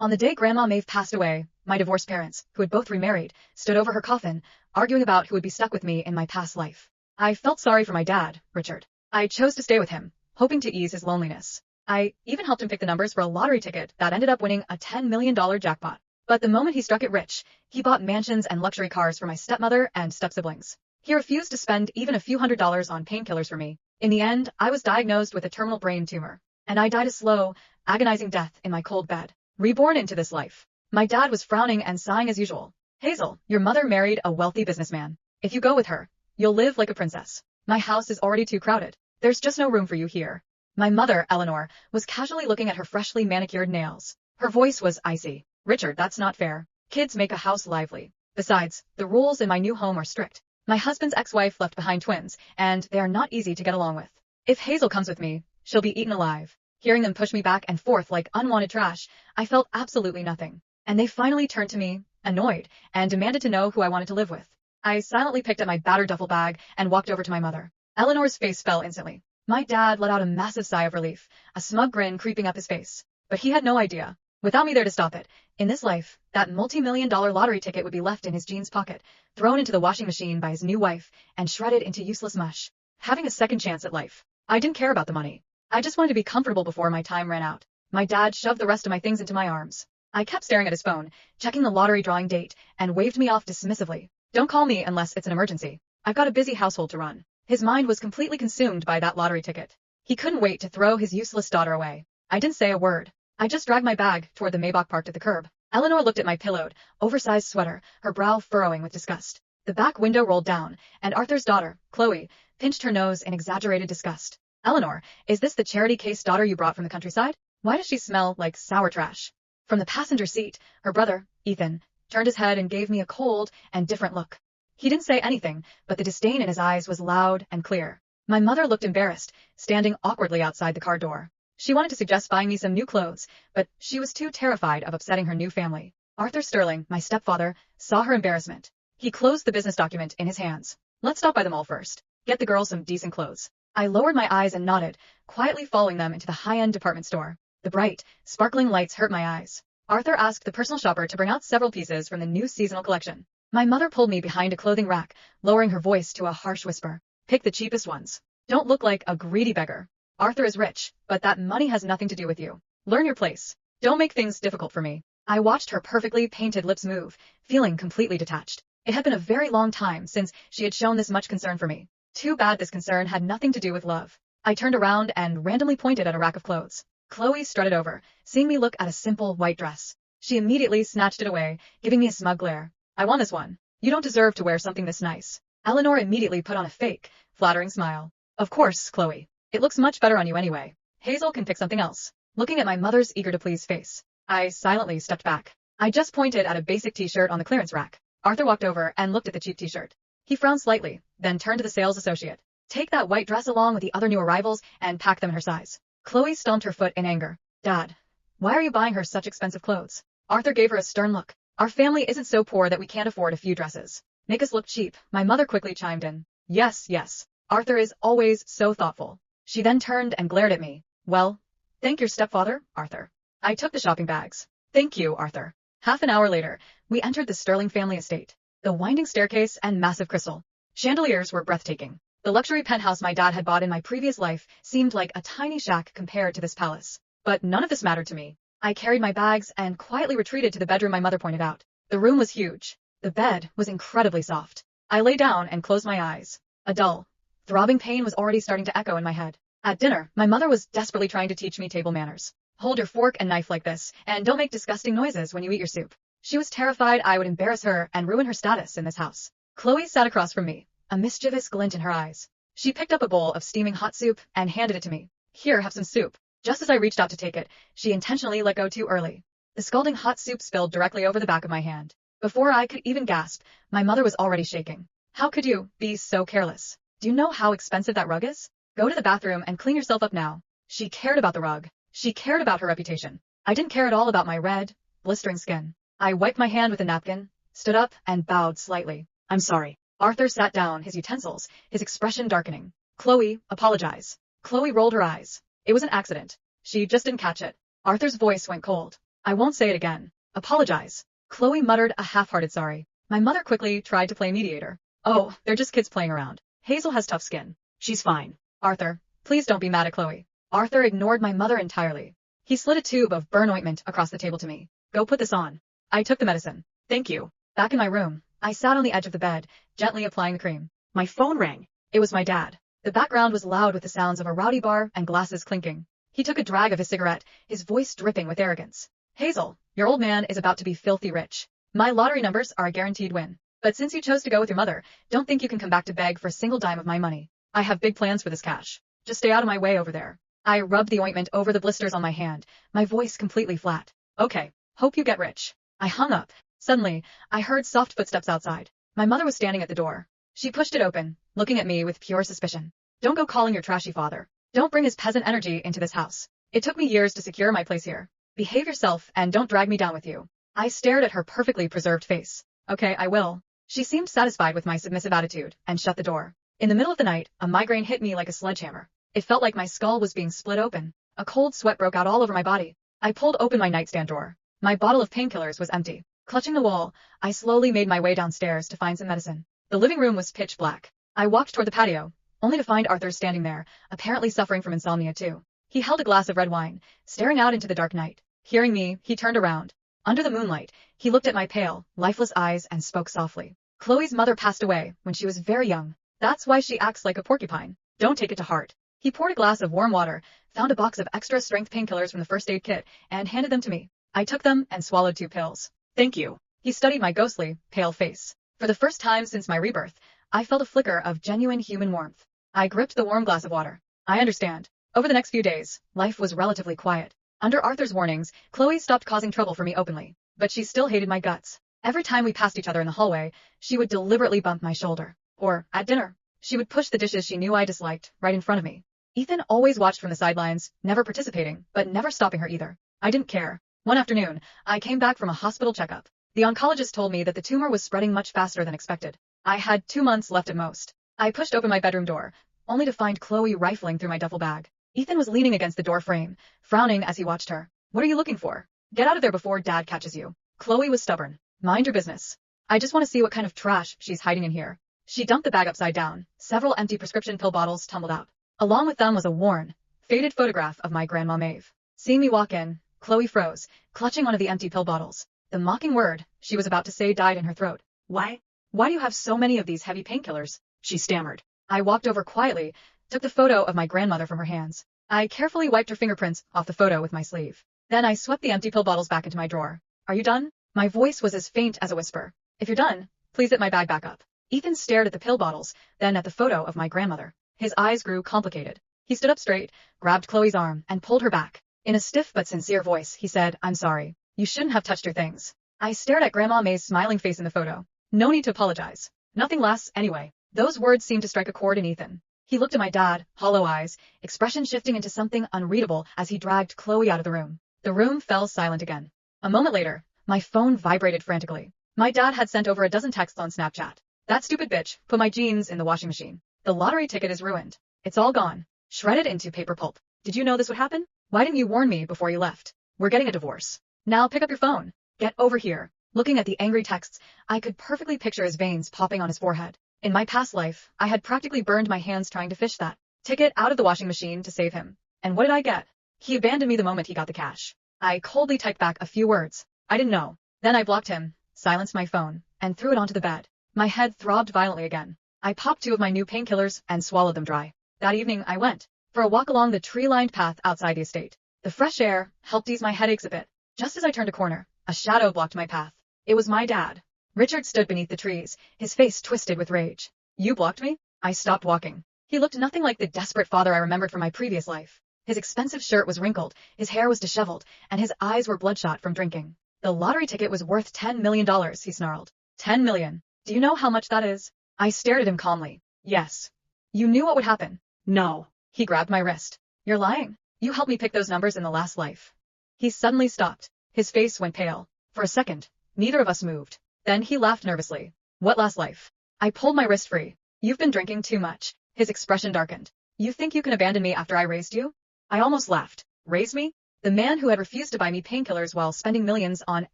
On the day Grandma Maeve passed away, my divorced parents, who had both remarried, stood over her coffin, arguing about who would be stuck with me in my past life. I felt sorry for my dad, Richard. I chose to stay with him, hoping to ease his loneliness. I even helped him pick the numbers for a lottery ticket that ended up winning a $10 million jackpot. But the moment he struck it rich, he bought mansions and luxury cars for my stepmother and step-siblings. He refused to spend even a few $100s on painkillers for me. In the end, I was diagnosed with a terminal brain tumor, and I died a slow, agonizing death in my cold bed, reborn into this life. My dad was frowning and sighing as usual. Hazel, your mother married a wealthy businessman. If you go with her, you'll live like a princess. My house is already too crowded. There's just no room for you here. My mother, Eleanor, was casually looking at her freshly manicured nails. Her voice was icy. Richard, that's not fair. Kids make a house lively. Besides, the rules in my new home are strict. My husband's ex-wife left behind twins, and they are not easy to get along with. If Hazel comes with me, she'll be eaten alive. Hearing them push me back and forth like unwanted trash, I felt absolutely nothing. And they finally turned to me, annoyed, and demanded to know who I wanted to live with. I silently picked up my battered duffel bag and walked over to my mother. Eleanor's face fell instantly. My dad let out a massive sigh of relief, a smug grin creeping up his face. But he had no idea. Without me there to stop it, in this life, that multi-million-dollar lottery ticket would be left in his jeans pocket, thrown into the washing machine by his new wife, and shredded into useless mush. Having a second chance at life. I didn't care about the money. I just wanted to be comfortable before my time ran out. My dad shoved the rest of my things into my arms. I kept staring at his phone, checking the lottery drawing date, and waved me off dismissively. Don't call me unless it's an emergency. I've got a busy household to run. His mind was completely consumed by that lottery ticket. He couldn't wait to throw his useless daughter away. I didn't say a word. I just dragged my bag toward the Maybach parked at the curb. Eleanor looked at my pillowed, oversized sweater, her brow furrowing with disgust. The back window rolled down, and Arthur's daughter, Chloe, pinched her nose in exaggerated disgust. Eleanor, is this the charity case daughter you brought from the countryside? Why does she smell like sour trash? From the passenger seat, her brother, Ethan, turned his head and gave me a cold and different look. He didn't say anything, but the disdain in his eyes was loud and clear. My mother looked embarrassed, standing awkwardly outside the car door. She wanted to suggest buying me some new clothes, but she was too terrified of upsetting her new family. Arthur Sterling, my stepfather, saw her embarrassment. He closed the business document in his hands. Let's stop by the mall first. Get the girls some decent clothes. I lowered my eyes and nodded, quietly following them into the high-end department store. The bright, sparkling lights hurt my eyes. Arthur asked the personal shopper to bring out several pieces from the new seasonal collection. My mother pulled me behind a clothing rack, lowering her voice to a harsh whisper. Pick the cheapest ones. Don't look like a greedy beggar. Arthur is rich, but that money has nothing to do with you. Learn your place. Don't make things difficult for me. I watched her perfectly painted lips move, feeling completely detached. It had been a very long time since she had shown this much concern for me. Too bad this concern had nothing to do with love. I turned around and randomly pointed at a rack of clothes. Chloe strutted over, seeing me look at a simple white dress. She immediately snatched it away, giving me a smug glare. I want this one. You don't deserve to wear something this nice. Eleanor immediately put on a fake, flattering smile. Of course, Chloe. It looks much better on you anyway. Hazel can pick something else. Looking at my mother's eager-to-please face, I silently stepped back. I just pointed at a basic t-shirt on the clearance rack. Arthur walked over and looked at the cheap t-shirt. He frowned slightly, then turned to the sales associate. Take that white dress along with the other new arrivals and pack them in her size. Chloe stomped her foot in anger. Dad, why are you buying her such expensive clothes? Arthur gave her a stern look. Our family isn't so poor that we can't afford a few dresses. Make us look cheap. My mother quickly chimed in. Yes, yes. Arthur is always so thoughtful. She then turned and glared at me. Well, thank your stepfather, Arthur. I took the shopping bags. Thank you, Arthur. Half an hour later, we entered the Sterling family estate. The winding staircase and massive crystal chandeliers were breathtaking. The luxury penthouse my dad had bought in my previous life seemed like a tiny shack compared to this palace. But none of this mattered to me. I carried my bags and quietly retreated to the bedroom my mother pointed out. The room was huge. The bed was incredibly soft. I lay down and closed my eyes. A dull, throbbing pain was already starting to echo in my head. At dinner, my mother was desperately trying to teach me table manners. Hold your fork and knife like this, and don't make disgusting noises when you eat your soup. She was terrified I would embarrass her and ruin her status in this house. Chloe sat across from me, a mischievous glint in her eyes. She picked up a bowl of steaming hot soup and handed it to me. Here, have some soup. Just as I reached out to take it, she intentionally let go too early. The scalding hot soup spilled directly over the back of my hand. Before I could even gasp, my mother was already shaking. How could you be so careless? Do you know how expensive that rug is? Go to the bathroom and clean yourself up now. She cared about the rug. She cared about her reputation. I didn't care at all about my red, blistering skin. I wiped my hand with a napkin, stood up, and bowed slightly. I'm sorry. Arthur sat down, his utensils, his expression darkening. Chloe, apologize. Chloe rolled her eyes. It was an accident. She just didn't catch it. Arthur's voice went cold. I won't say it again. Apologize. Chloe muttered a half-hearted sorry. My mother quickly tried to play mediator. Oh, they're just kids playing around. Hazel has tough skin. She's fine. Arthur, please don't be mad at Chloe. Arthur ignored my mother entirely. He slid a tube of burn ointment across the table to me. Go put this on. I took the medicine. Thank you. Back in my room, I sat on the edge of the bed, gently applying the cream. My phone rang. It was my dad. The background was loud with the sounds of a rowdy bar and glasses clinking. He took a drag of his cigarette, his voice dripping with arrogance. Hazel, your old man is about to be filthy rich. My lottery numbers are a guaranteed win. But since you chose to go with your mother, don't think you can come back to beg for a single dime of my money. I have big plans for this cash. Just stay out of my way over there. I rubbed the ointment over the blisters on my hand, my voice completely flat. Okay, hope you get rich. I hung up. Suddenly, I heard soft footsteps outside. My mother was standing at the door. She pushed it open, looking at me with pure suspicion. Don't go calling your trashy father. Don't bring his peasant energy into this house. It took me years to secure my place here. Behave yourself and don't drag me down with you. I stared at her perfectly preserved face. Okay, I will. She seemed satisfied with my submissive attitude and shut the door. In the middle of the night, a migraine hit me like a sledgehammer. It felt like my skull was being split open. A cold sweat broke out all over my body. I pulled open my nightstand drawer. My bottle of painkillers was empty. Clutching the wall, I slowly made my way downstairs to find some medicine. The living room was pitch black. I walked toward the patio, only to find Arthur standing there, apparently suffering from insomnia too. He held a glass of red wine, staring out into the dark night. Hearing me, he turned around. Under the moonlight, he looked at my pale, lifeless eyes and spoke softly. Chloe's mother passed away when she was very young. That's why she acts like a porcupine. Don't take it to heart. He poured a glass of warm water, found a box of extra-strength painkillers from the first aid kit, and handed them to me. I took them and swallowed 2 pills. Thank you. He studied my ghostly, pale face. For the first time since my rebirth, I felt a flicker of genuine human warmth. I gripped the warm glass of water. I understand. Over the next few days, life was relatively quiet. Under Arthur's warnings, Chloe stopped causing trouble for me openly. But she still hated my guts. Every time we passed each other in the hallway, she would deliberately bump my shoulder. Or, at dinner, she would push the dishes she knew I disliked right in front of me. Ethan always watched from the sidelines, never participating, but never stopping her either. I didn't care. One afternoon, I came back from a hospital checkup. The oncologist told me that the tumor was spreading much faster than expected. I had 2 months left at most. I pushed open my bedroom door, only to find Chloe rifling through my duffel bag. Ethan was leaning against the door frame, frowning as he watched her. What are you looking for? Get out of there before Dad catches you. Chloe was stubborn. Mind your business. I just want to see what kind of trash she's hiding in here. She dumped the bag upside down. Several empty prescription pill bottles tumbled out. Along with them was a worn, faded photograph of my Grandma Maeve. Seeing me walk in, Chloe froze, clutching one of the empty pill bottles. The mocking word she was about to say died in her throat. Why do you have so many of these heavy painkillers? She stammered. I walked over quietly, took the photo of my grandmother from her hands. I carefully wiped her fingerprints off the photo with my sleeve. Then I swept the empty pill bottles back into my drawer. Are you done? My voice was as faint as a whisper. If you're done, please zip my bag back up. Ethan stared at the pill bottles, then at the photo of my grandmother. His eyes grew complicated. He stood up straight, grabbed Chloe's arm, and pulled her back. In a stiff but sincere voice, he said, I'm sorry. You shouldn't have touched your things. I stared at Grandma Maeve's smiling face in the photo. No need to apologize. Nothing lasts anyway. Those words seemed to strike a chord in Ethan. He looked at my dad, hollow eyes, expression shifting into something unreadable as he dragged Chloe out of the room. The room fell silent again. A moment later, my phone vibrated frantically. My dad had sent over a dozen texts on Snapchat. That stupid bitch put my jeans in the washing machine. The lottery ticket is ruined. It's all gone. Shredded into paper pulp. Did you know this would happen? Why didn't you warn me before you left? We're getting a divorce. Now pick up your phone. Get over here. Looking at the angry texts, I could perfectly picture his veins popping on his forehead. In my past life, I had practically burned my hands trying to fish that ticket out of the washing machine to save him. And what did I get? He abandoned me the moment he got the cash. I coldly typed back a few words. I didn't know. Then I blocked him, silenced my phone, and threw it onto the bed. My head throbbed violently again. I popped 2 of my new painkillers and swallowed them dry. That evening I went for a walk along the tree-lined path outside the estate. The fresh air helped ease my headaches a bit. Just as I turned a corner, a shadow blocked my path. It was my dad. Richard stood beneath the trees, his face twisted with rage. You blocked me? I stopped walking. He looked nothing like the desperate father I remembered from my previous life. His expensive shirt was wrinkled, his hair was disheveled, and his eyes were bloodshot from drinking. The lottery ticket was worth $10 million, he snarled. 10 million. Do you know how much that is? I stared at him calmly. Yes. You knew what would happen. No. He grabbed my wrist. You're lying. You helped me pick those numbers in the last life. He suddenly stopped. His face went pale. For a second, neither of us moved. Then he laughed nervously. What last life? I pulled my wrist free. You've been drinking too much. His expression darkened. You think you can abandon me after I raised you? I almost laughed. Raise me? The man who had refused to buy me painkillers while spending millions on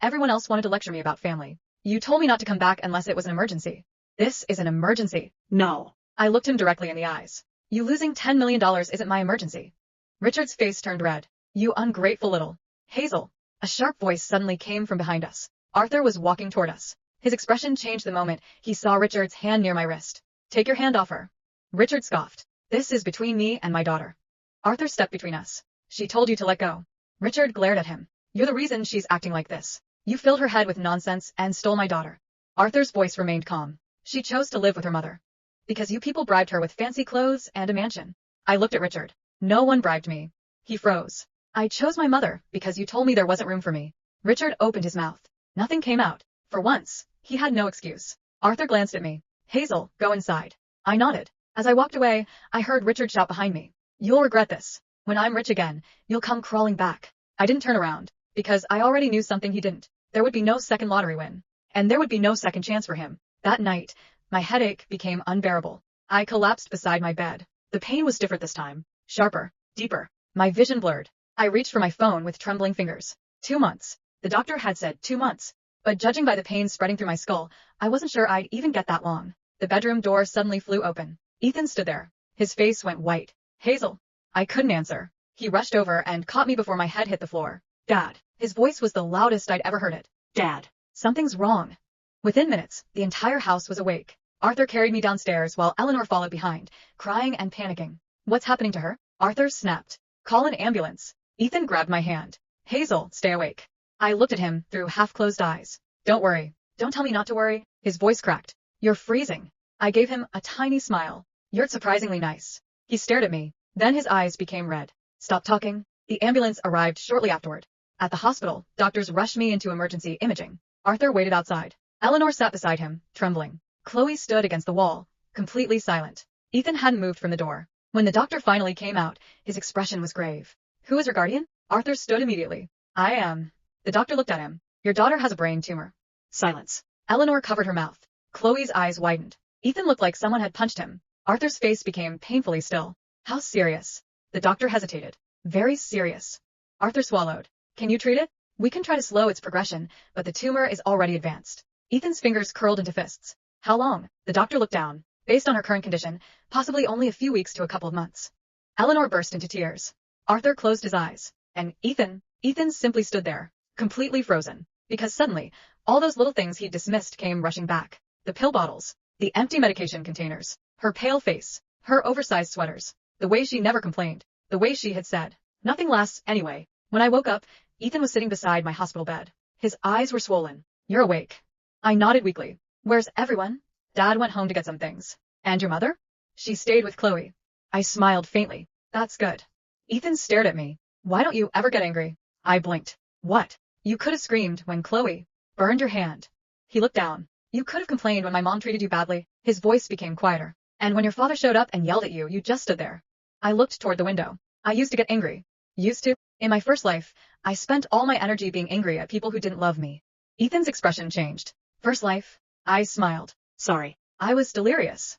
everyone else wanted to lecture me about family. You told me not to come back unless it was an emergency. This is an emergency. No. I looked him directly in the eyes. You losing $10 million isn't my emergency. Richard's face turned red. You ungrateful little. Hazel. A sharp voice suddenly came from behind us. Arthur was walking toward us. His expression changed the moment he saw Richard's hand near my wrist. Take your hand off her. Richard scoffed. This is between me and my daughter. Arthur stepped between us. She told you to let go. Richard glared at him. You're the reason she's acting like this. You filled her head with nonsense and stole my daughter. Arthur's voice remained calm. She chose to live with her mother. Because you people bribed her with fancy clothes and a mansion. I looked at Richard. No one bribed me. He froze. I chose my mother because you told me there wasn't room for me. Richard opened his mouth. Nothing came out. For once, he had no excuse. Arthur glanced at me. Hazel, go inside. I nodded. As I walked away, I heard Richard shout behind me. You'll regret this. When I'm rich again, you'll come crawling back. I didn't turn around, because I already knew something he didn't. There would be no second lottery win. And there would be no second chance for him. That night, my headache became unbearable. I collapsed beside my bed. The pain was different this time. Sharper, deeper. My vision blurred. I reached for my phone with trembling fingers. 2 months. The doctor had said 2 months. But judging by the pain spreading through my skull, I wasn't sure I'd even get that long. The bedroom door suddenly flew open. Ethan stood there. His face went white. Hazel. I couldn't answer. He rushed over and caught me before my head hit the floor. Dad. His voice was the loudest I'd ever heard it. Dad. Something's wrong. Within minutes, the entire house was awake. Arthur carried me downstairs while Eleanor followed behind, crying and panicking. What's happening to her? Arthur snapped. Call an ambulance. Ethan grabbed my hand. Hazel, stay awake. I looked at him through half-closed eyes. Don't worry. Don't tell me not to worry. His voice cracked. You're freezing. I gave him a tiny smile. You're surprisingly nice. He stared at me. Then his eyes became red. Stop talking. The ambulance arrived shortly afterward. At the hospital, doctors rushed me into emergency imaging. Arthur waited outside. Eleanor sat beside him, trembling. Chloe stood against the wall, completely silent. Ethan hadn't moved from the door. When the doctor finally came out, his expression was grave. Who is your guardian? Arthur stood immediately. I am. The doctor looked at him. Your daughter has a brain tumor. Silence. Eleanor covered her mouth. Chloe's eyes widened. Ethan looked like someone had punched him. Arthur's face became painfully still. How serious? The doctor hesitated. Very serious. Arthur swallowed. Can you treat it? We can try to slow its progression, but the tumor is already advanced. Ethan's fingers curled into fists. How long? The doctor looked down. Based on her current condition, possibly only a few weeks to a couple of months. Eleanor burst into tears. Arthur closed his eyes. And Ethan simply stood there, completely frozen. Because suddenly, all those little things he'd dismissed came rushing back. The pill bottles, the empty medication containers, her pale face, her oversized sweaters, the way she never complained, the way she had said, nothing lasts anyway. When I woke up, Ethan was sitting beside my hospital bed. His eyes were swollen. You're awake. I nodded weakly. Where's everyone? Dad went home to get some things. And your mother? She stayed with Chloe. I smiled faintly. That's good. Ethan stared at me. Why don't you ever get angry? I blinked. What? You could have screamed when Chloe burned your hand. He looked down. You could have complained when my mom treated you badly. His voice became quieter. And when your father showed up and yelled at you, you just stood there. I looked toward the window. I used to get angry. Used to? In my first life, I spent all my energy being angry at people who didn't love me. Ethan's expression changed. First life? I smiled. Sorry. I was delirious.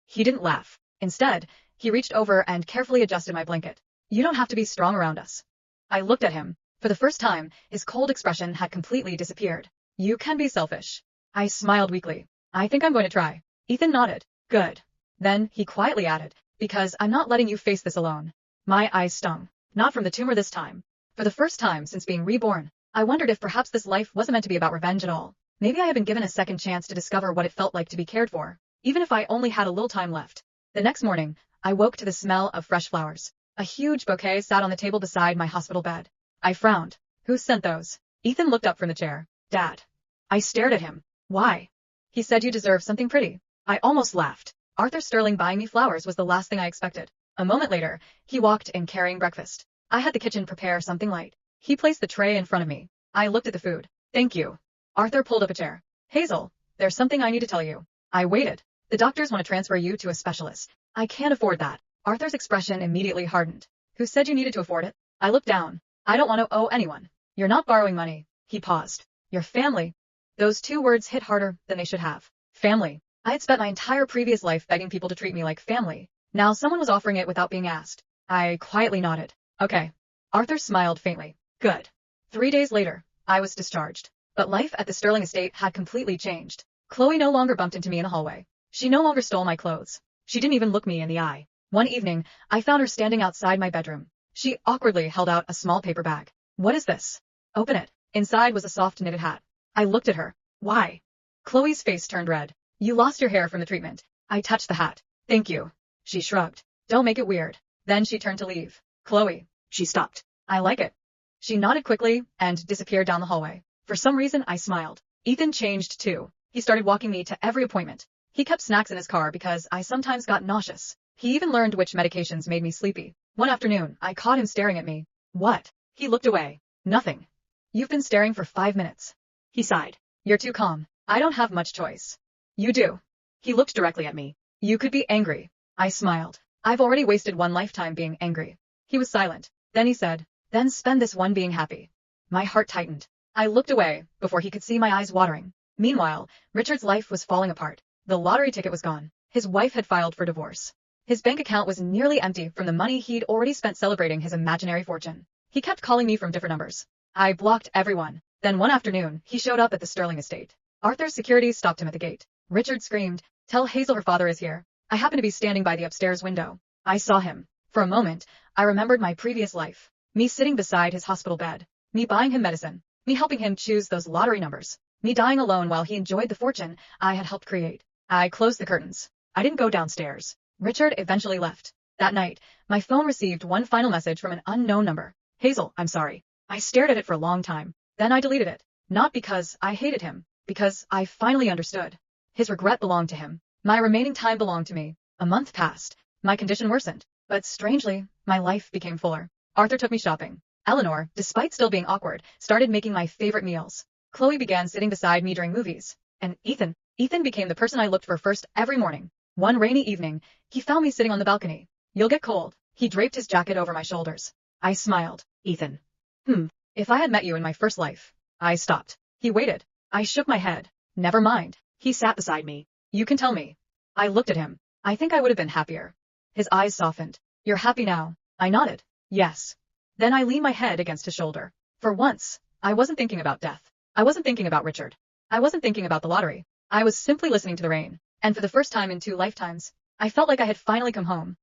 He didn't laugh. Instead, he reached over and carefully adjusted my blanket. You don't have to be strong around us. I looked at him. For the first time, his cold expression had completely disappeared. You can be selfish. I smiled weakly. I think I'm going to try. Ethan nodded. Good. Then, he quietly added, because I'm not letting you face this alone. My eyes stung. Not from the tumor this time. For the first time since being reborn, I wondered if perhaps this life wasn't meant to be about revenge at all. Maybe I had been given a second chance to discover what it felt like to be cared for, even if I only had a little time left. The next morning, I woke to the smell of fresh flowers. A huge bouquet sat on the table beside my hospital bed. I frowned. Who sent those? Ethan looked up from the chair. Dad. I stared at him. Why? He said you deserve something pretty. I almost laughed. Arthur Sterling buying me flowers was the last thing I expected. A moment later, he walked in carrying breakfast. I had the kitchen prepare something light. He placed the tray in front of me. I looked at the food. Thank you. Arthur pulled up a chair. Hazel, there's something I need to tell you. I waited. The doctors want to transfer you to a specialist. I can't afford that. Arthur's expression immediately hardened. Who said you needed to afford it? I looked down. I don't want to owe anyone. You're not borrowing money. He paused. Your family. Those 2 words hit harder than they should have. Family. I had spent my entire previous life begging people to treat me like family. Now someone was offering it without being asked. I quietly nodded. Okay. Arthur smiled faintly. Good. 3 days later, I was discharged. But life at the Sterling estate had completely changed. Chloe no longer bumped into me in the hallway. She no longer stole my clothes. She didn't even look me in the eye. One evening, I found her standing outside my bedroom. She awkwardly held out a small paper bag. What is this? Open it. Inside was a soft knitted hat. I looked at her. Why? Chloe's face turned red. You lost your hair from the treatment. I touched the hat. Thank you. She shrugged. Don't make it weird. Then she turned to leave. Chloe. She stopped. I like it. She nodded quickly and disappeared down the hallway. For some reason, I smiled. Ethan changed too. He started walking me to every appointment. He kept snacks in his car because I sometimes got nauseous. He even learned which medications made me sleepy. One afternoon, I caught him staring at me. What? He looked away. Nothing. You've been staring for 5 minutes. He sighed. You're too calm. I don't have much choice. You do. He looked directly at me. You could be angry. I smiled. I've already wasted one lifetime being angry. He was silent. Then he said, then spend this one being happy. My heart tightened. I looked away before he could see my eyes watering. Meanwhile, Richard's life was falling apart. The lottery ticket was gone. His wife had filed for divorce. His bank account was nearly empty from the money he'd already spent celebrating his imaginary fortune. He kept calling me from different numbers. I blocked everyone. Then one afternoon, he showed up at the Sterling estate. Arthur's security stopped him at the gate. Richard screamed, tell Hazel her father is here. I happened to be standing by the upstairs window. I saw him. For a moment, I remembered my previous life. Me sitting beside his hospital bed. Me buying him medicine. Me helping him choose those lottery numbers. Me dying alone while he enjoyed the fortune I had helped create. I closed the curtains. I didn't go downstairs. Richard eventually left. That night, my phone received one final message from an unknown number. Hazel, I'm sorry. I stared at it for a long time. Then I deleted it. Not because I hated him. Because I finally understood. His regret belonged to him. My remaining time belonged to me. A month passed. My condition worsened. But strangely, my life became fuller. Arthur took me shopping. Eleanor, despite still being awkward, started making my favorite meals. Chloe began sitting beside me during movies. And Ethan became the person I looked for first every morning. One rainy evening, he found me sitting on the balcony. You'll get cold. He draped his jacket over my shoulders. I smiled. Ethan. If I had met you in my first life. I stopped. He waited. I shook my head. Never mind. He sat beside me. You can tell me. I looked at him. I think I would have been happier. His eyes softened. You're happy now. I nodded. Yes. Then I leaned my head against his shoulder. For once, I wasn't thinking about death. I wasn't thinking about Richard. I wasn't thinking about the lottery. I was simply listening to the rain. And for the first time in 2 lifetimes, I felt like I had finally come home.